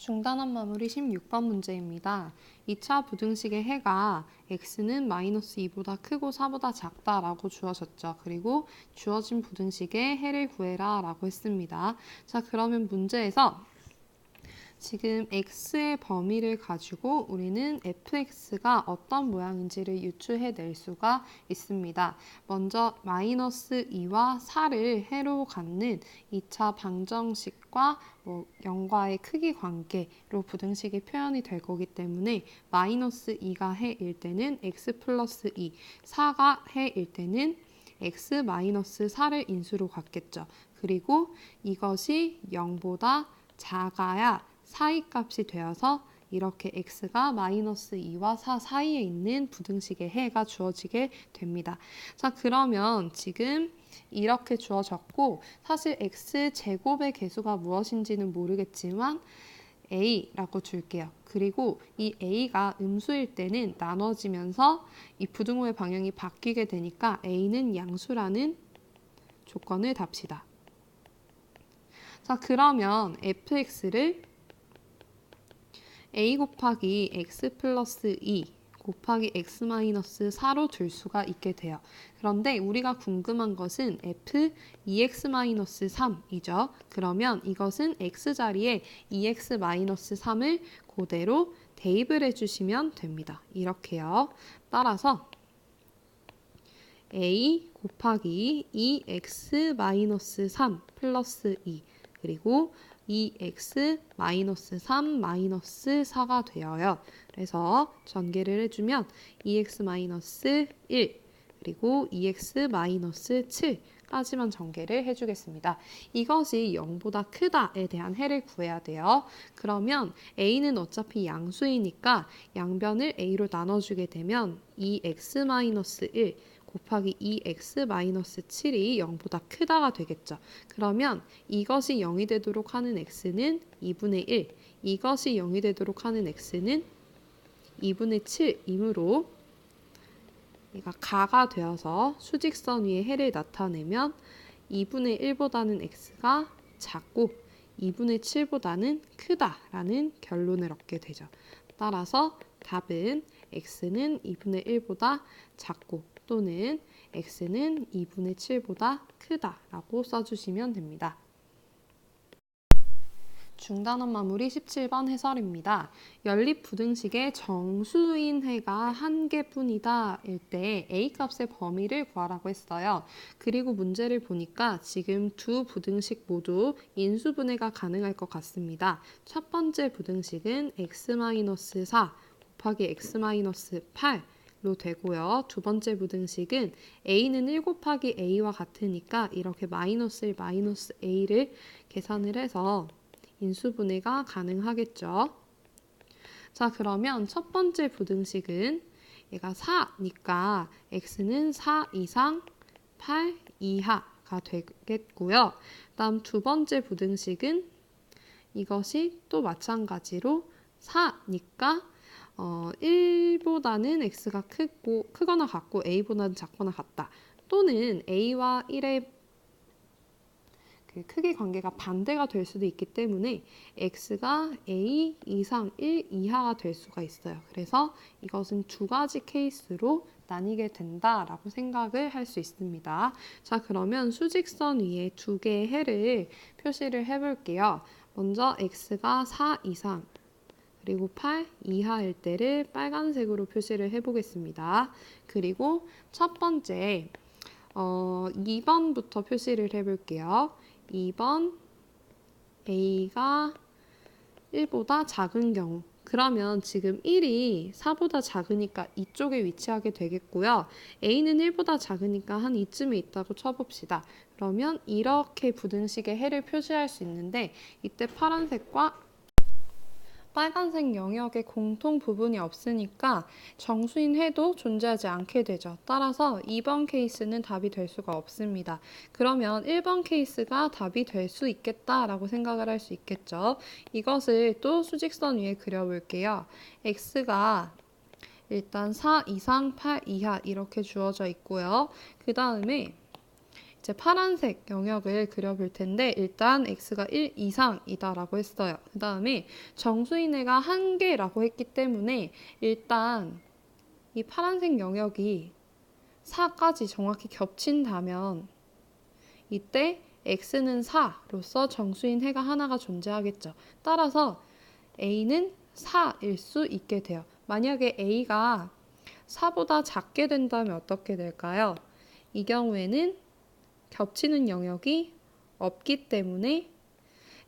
중단한 마무리 16번 문제입니다. 2차 부등식의 해가 x는 마이너스 2보다 크고 4보다 작다라고 주어졌죠. 그리고 주어진 부등식의 해를 구해라 라고 했습니다. 자, 그러면 문제에서 지금 x의 범위를 가지고 우리는 fx가 어떤 모양인지를 유추해낼 수가 있습니다. 먼저 마이너스 2와 4를 해로 갖는 2차 방정식과 0과의 크기 관계로 부등식이 표현이 될 거기 때문에 마이너스 2가 해일 때는 x 플러스 2, 4가 해일 때는 x 마이너스 4를 인수로 갖겠죠. 그리고 이것이 0보다 작아야 사이값이 되어서 이렇게 x가 마이너스 2와 4 사이에 있는 부등식의 해가 주어지게 됩니다. 자, 그러면 지금 이렇게 주어졌고 사실 x제곱의 개수가 무엇인지는 모르겠지만 a라고 줄게요. 그리고 이 a가 음수일 때는 나눠지면서 이 부등호의 방향이 바뀌게 되니까 a는 양수라는 조건을 답시다. 자, 그러면 fx를 a 곱하기 x 플러스 2 곱하기 x 마이너스 4로 둘 수가 있게 돼요. 그런데 우리가 궁금한 것은 f 2x 마이너스 3이죠. 그러면 이것은 x자리에 2x 마이너스 3을 그대로 대입을 해주시면 됩니다. 이렇게요. 따라서 a 곱하기 2x 마이너스 3 플러스 2 그리고 2x 마이너스 3 마이너스 4가 되어요. 그래서 전개를 해주면 2x 마이너스 1 그리고 2x 마이너스 7까지만 전개를 해주겠습니다. 이것이 0보다 크다에 대한 해를 구해야 돼요. 그러면 a는 어차피 양수이니까 양변을 a로 나눠주게 되면 2x 마이너스 1 곱하기 2x-7이 0보다 크다가 되겠죠. 그러면 이것이 0이 되도록 하는 x는 2분의 1, 이것이 0이 되도록 하는 x는 2분의 7이므로 얘가 가가 되어서 수직선 위에 해를 나타내면 2분의 1보다는 x가 작고 2분의 7보다는 크다라는 결론을 얻게 되죠. 따라서 답은 x는 2분의 1보다 작고 또는 x는 2분의 7보다 크다라고 써주시면 됩니다. 중단원 마무리 17번 해설입니다. 연립 부등식의 정수인 해가 한 개뿐이다 일 때 a값의 범위를 구하라고 했어요. 그리고 문제를 보니까 지금 두 부등식 모두 인수분해가 가능할 것 같습니다. 첫 번째 부등식은 x-4 곱하기 x-8 로 되고요. 두 번째 부등식은 a는 1 곱하기 a와 같으니까 이렇게 마이너스 1, 마이너스 a를 계산을 해서 인수분해가 가능하겠죠. 자, 그러면 첫 번째 부등식은 얘가 4니까 x는 4 이상 8 이하가 되겠고요. 다음 두 번째 부등식은 이것이 또 마찬가지로 4니까 1보다는 x가 크거나 같고 a보다는 작거나 같다. 또는 a와 1의 그 크기 관계가 반대가 될 수도 있기 때문에 x가 a 이상 1 이하가 될 수가 있어요. 그래서 이것은 두 가지 케이스로 나뉘게 된다라고 생각을 할 수 있습니다. 자, 그러면 수직선 위에 두 개의 해를 표시를 해볼게요. 먼저 x가 4 이상 그리고 8 이하일 때를 빨간색으로 표시를 해보겠습니다. 그리고 첫 번째 2번부터 표시를 해볼게요. 2번 a가 1보다 작은 경우 그러면 지금 1이 4보다 작으니까 이쪽에 위치하게 되겠고요. a는 1보다 작으니까 한 이쯤에 있다고 쳐봅시다. 그러면 이렇게 부등식의 해를 표시할 수 있는데 이때 파란색과 빨간색 영역에 공통 부분이 없으니까 정수인 해도 존재하지 않게 되죠. 따라서 2번 케이스는 답이 될 수가 없습니다. 그러면 1번 케이스가 답이 될 수 있겠다라고 생각을 할 수 있겠죠. 이것을 또 수직선 위에 그려볼게요. x가 일단 4 이상 8 이하 이렇게 주어져 있고요. 그 다음에 이제 파란색 영역을 그려볼 텐데 일단 x가 1 이상이다라고 했어요. 그 다음에 정수인해가 1개라고 했기 때문에 일단 이 파란색 영역이 4까지 정확히 겹친다면 이때 x는 4로서 정수인 해가 하나가 존재하겠죠. 따라서 a는 4일 수 있게 돼요. 만약에 a가 4보다 작게 된다면 어떻게 될까요? 이 경우에는 겹치는 영역이 없기 때문에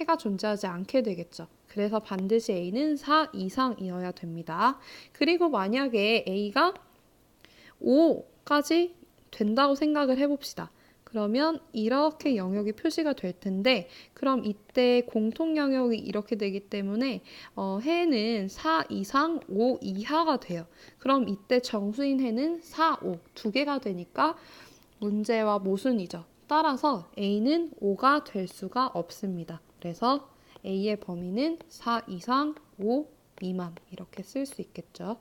해가 존재하지 않게 되겠죠. 그래서 반드시 a는 4 이상이어야 됩니다. 그리고 만약에 a가 5까지 된다고 생각을 해봅시다. 그러면 이렇게 영역이 표시가 될 텐데 그럼 이때 공통 영역이 이렇게 되기 때문에 해는 4 이상 5 이하가 돼요. 그럼 이때 정수인 해는 4, 5 두 개가 되니까 문제와 모순이죠. 따라서 A는 5가 될 수가 없습니다. 그래서 A의 범위는 4 이상 5 미만 이렇게 쓸 수 있겠죠.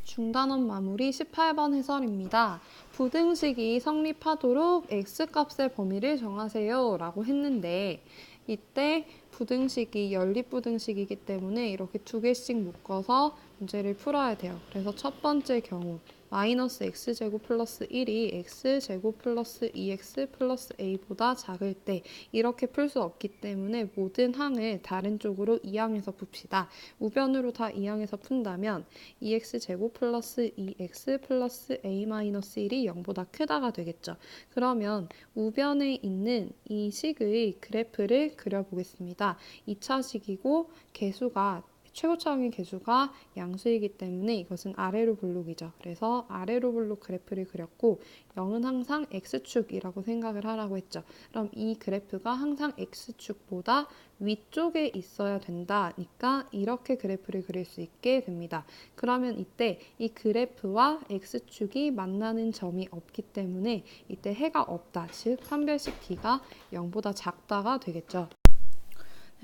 중단원 마무리 18번 해설입니다. 부등식이 성립하도록 x값의 범위를 정하세요 라고 했는데 이때 부등식이 연립부등식이기 때문에 이렇게 두 개씩 묶어서 문제를 풀어야 돼요. 그래서 첫 번째 경우 마이너스 x제곱 플러스 1이 x제곱 플러스 2x 플러스 a보다 작을 때 이렇게 풀 수 없기 때문에 모든 항을 다른 쪽으로 이항해서 풉시다. 우변으로 다 이항해서 푼다면 2x제곱 플러스 2x 플러스 a 마이너스 1이 0보다 크다가 되겠죠. 그러면 우변에 있는 이 식의 그래프를 그려보겠습니다. 2차식이고 개수가 최고차항의 개수가 양수이기 때문에 이것은 아래로 볼록이죠. 그래서 아래로 볼록 그래프를 그렸고 0은 항상 x축이라고 생각을 하라고 했죠. 그럼 이 그래프가 항상 x축보다 위쪽에 있어야 된다니까 이렇게 그래프를 그릴 수 있게 됩니다. 그러면 이때 이 그래프와 x축이 만나는 점이 없기 때문에 이때 해가 없다. 즉 판별식 d가 0보다 작다가 되겠죠.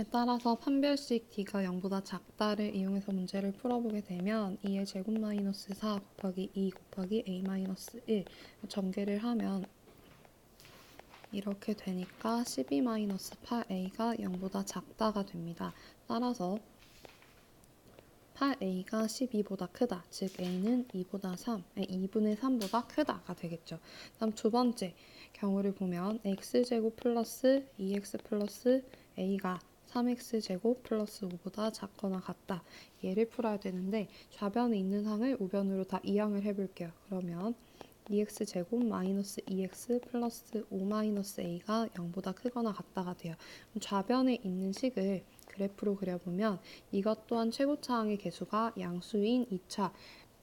따라서 판별식 d가 0보다 작다를 이용해서 문제를 풀어보게 되면 2의 제곱 마이너스 4 곱하기 2 곱하기 a 마이너스 1 전개를 하면 이렇게 되니까 12 마이너스 8a가 0보다 작다가 됩니다. 따라서 8a가 12보다 크다. 즉 a는 2분의 3보다 크다가 되겠죠. 다음 두 번째 경우를 보면 x제곱 플러스 2x 플러스 a가 3x제곱 플러스 5보다 작거나 같다. 얘를 풀어야 되는데 좌변에 있는 항을 우변으로 다 이항을 해볼게요. 그러면 2x제곱 마이너스 2x 플러스 5 마이너스 a가 0보다 크거나 같다가 돼요. 좌변에 있는 식을 그래프로 그려보면 이것 또한 최고차항의 개수가 양수인 2차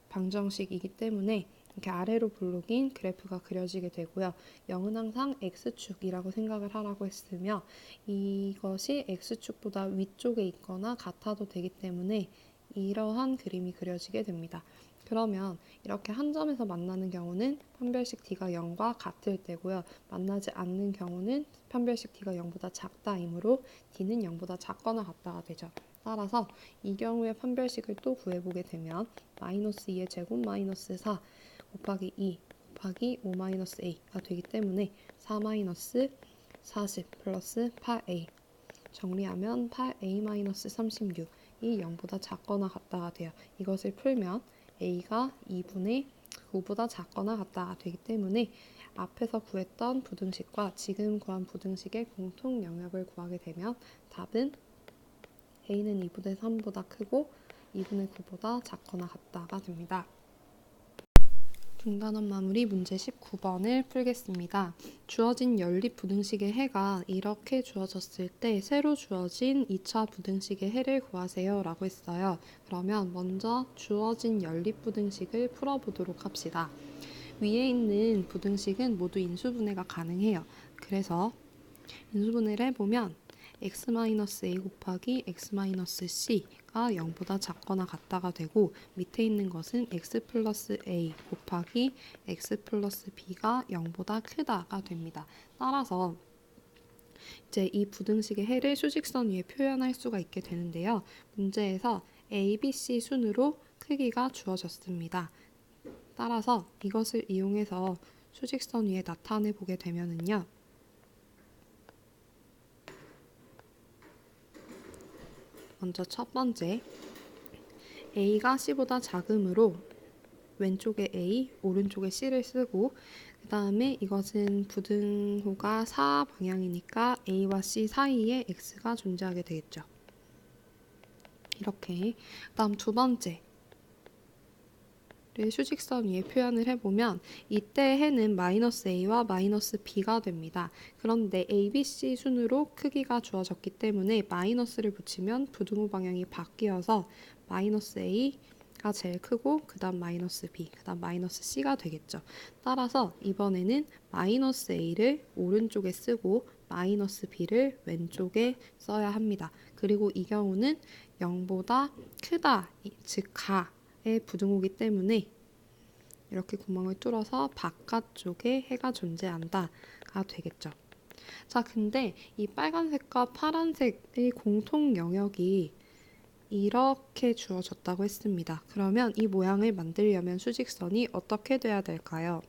방정식이기 때문에 이렇게 아래로 볼록인 그래프가 그려지게 되고요. 0은 항상 x축이라고 생각을 하라고 했으며 이것이 x축보다 위쪽에 있거나 같아도 되기 때문에 이러한 그림이 그려지게 됩니다. 그러면 이렇게 한 점에서 만나는 경우는 판별식 d가 0과 같을 때고요. 만나지 않는 경우는 판별식 d가 0보다 작다이므로 d는 0보다 작거나 같다가 되죠. 따라서 이 경우에 판별식을 또 구해보게 되면 마이너스 2의 제곱 마이너스 4 곱하기 2 곱하기 5 마이너스 a가 되기 때문에 4 마이너스 40 플러스 8a 정리하면 8a 마이너스 36이 0보다 작거나 같다가 돼요. 이것을 풀면 a가 2분의 9보다 작거나 같다가 되기 때문에 앞에서 구했던 부등식과 지금 구한 부등식의 공통 영역을 구하게 되면 답은 a는 2분의 3보다 크고 2분의 9보다 작거나 같다가 됩니다. 중단원 마무리 문제 19번을 풀겠습니다. 주어진 연립 부등식의 해가 이렇게 주어졌을 때 새로 주어진 2차 부등식의 해를 구하세요 라고 했어요. 그러면 먼저 주어진 연립 부등식을 풀어보도록 합시다. 위에 있는 부등식은 모두 인수분해가 가능해요. 그래서 인수분해를 해보면 x-a 곱하기 x-c가 0보다 작거나 같다가 되고 밑에 있는 것은 x 플러스 a 곱하기 x 플러스 b가 0보다 크다가 됩니다. 따라서 이제 이 부등식의 해를 수직선 위에 표현할 수가 있게 되는데요. 문제에서 a, b, c 순으로 크기가 주어졌습니다. 따라서 이것을 이용해서 수직선 위에 나타내 보게 되면은요. 먼저 첫 번째, A가 C보다 작으므로 왼쪽에 A, 오른쪽에 C를 쓰고 그 다음에 이것은 부등호가 4 방향이니까 A와 C 사이에 X가 존재하게 되겠죠. 이렇게. 다음 두 번째 수직선 위에 표현을 해보면 이때 해는 마이너스 A와 마이너스 B가 됩니다. 그런데 A, B, C 순으로 크기가 주어졌기 때문에 마이너스를 붙이면 부등호 방향이 바뀌어서 마이너스 A가 제일 크고 그 다음 마이너스 B, 그 다음 마이너스 C가 되겠죠. 따라서 이번에는 마이너스 A를 오른쪽에 쓰고 마이너스 B를 왼쪽에 써야 합니다. 그리고 이 경우는 0보다 크다, 즉 가의 부등호기 때문에 이렇게 구멍을 뚫어서 바깥쪽에 해가 존재한다가 되겠죠. 자, 근데 이 빨간색과 파란색의 공통 영역이 이렇게 주어졌다고 했습니다. 그러면 이 모양을 만들려면 수직선이 어떻게 돼야 될까요?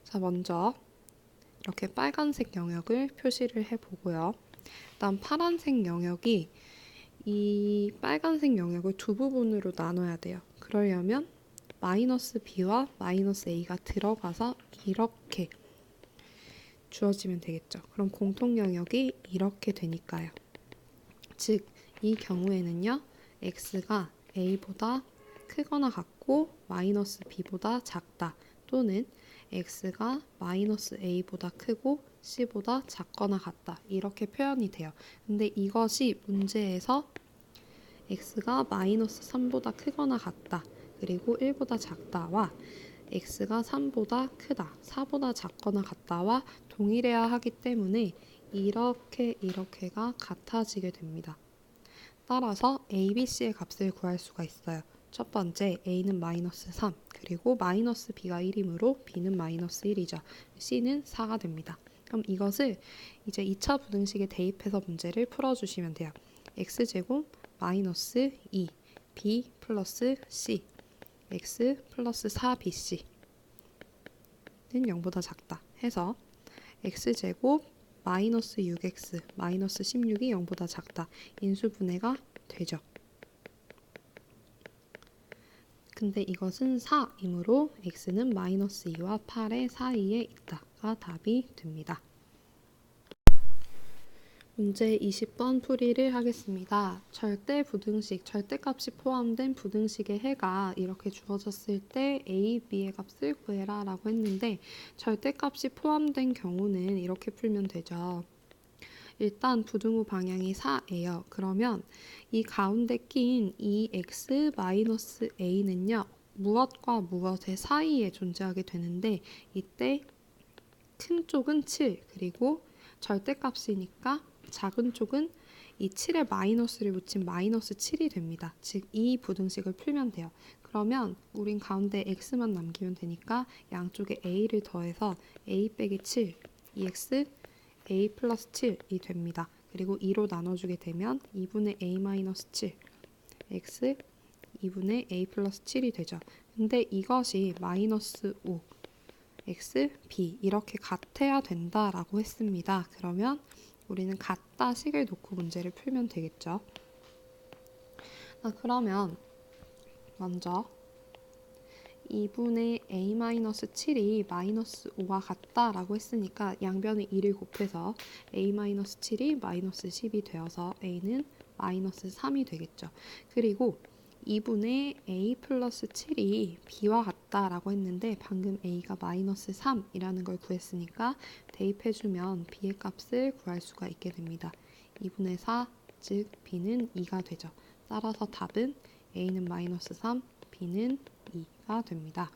자, 먼저 이렇게 빨간색 영역을 표시를 해보고요. 다음 파란색 영역이 이 빨간색 영역을 두 부분으로 나눠야 돼요. 그러려면 마이너스 B와 마이너스 A가 들어가서 이렇게 주어지면 되겠죠. 그럼 공통 영역이 이렇게 되니까요. 즉, 이 경우에는요. X가 A보다 크거나 같고 마이너스 B보다 작다 또는 X가 마이너스 A보다 크고 C보다 작거나 같다 이렇게 표현이 돼요. 근데 이것이 문제에서 X가 마이너스 3보다 크거나 같다 그리고 1보다 작다와 X가 3보다 크다, 4보다 작거나 같다와 동일해야 하기 때문에 이렇게가 같아지게 됩니다. 따라서 A, B, C의 값을 구할 수가 있어요. 첫 번째, A는 마이너스 3, 그리고 마이너스 B가 1이므로 B는 마이너스 1이죠. C는 4가 됩니다. 그럼 이것을 이제 2차 부등식에 대입해서 문제를 풀어주시면 돼요. X제곱 마이너스 2, B 플러스 C, X 플러스 4BC는 0보다 작다 해서 X제곱 마이너스 6X 마이너스 16이 0보다 작다. 인수분해가 되죠. 근데 이것은 4이므로 X는 마이너스 2와 8의 사이에 있다가 답이 됩니다. 문제 20번 풀이를 하겠습니다. 절대 부등식, 절대값이 포함된 부등식의 해가 이렇게 주어졌을 때 A, B의 값을 구해라 라고 했는데 절대값이 포함된 경우는 이렇게 풀면 되죠. 일단 부등호 방향이 4예요. 그러면 이 가운데 낀 이 x-a는요. 무엇과 무엇의 사이에 존재하게 되는데 이때 큰 쪽은 7, 그리고 절대값이니까 작은 쪽은 이 7에 마이너스를 붙인 마이너스 7이 됩니다. 즉, 이 부등식을 풀면 돼요. 그러면 우린 가운데 x만 남기면 되니까 양쪽에 a를 더해서 a 빼기 7, 2x a 플러스 7이 됩니다. 그리고 2로 나눠주게 되면 2분의 a 마이너스 7, x 2분의 a 플러스 7이 되죠. 근데 이것이 마이너스 5, x, b 이렇게 같아야 된다라고 했습니다. 그러면 우리는 같다 식을 놓고 문제를 풀면 되겠죠. 그러면 먼저 2분의 a-7이 마이너스 5와 같다라고 했으니까 양변에 2를 곱해서 a-7이 마이너스 10이 되어서 a는 마이너스 3이 되겠죠. 그리고 2분의 a 플러스 7이 b와 같다라고 했는데 방금 a가 마이너스 3이라는 걸 구했으니까 대입해주면 b의 값을 구할 수가 있게 됩니다. 2분의 4, 즉 b는 2가 되죠. 따라서 답은 a는 마이너스 3, b는 2가 됩니다.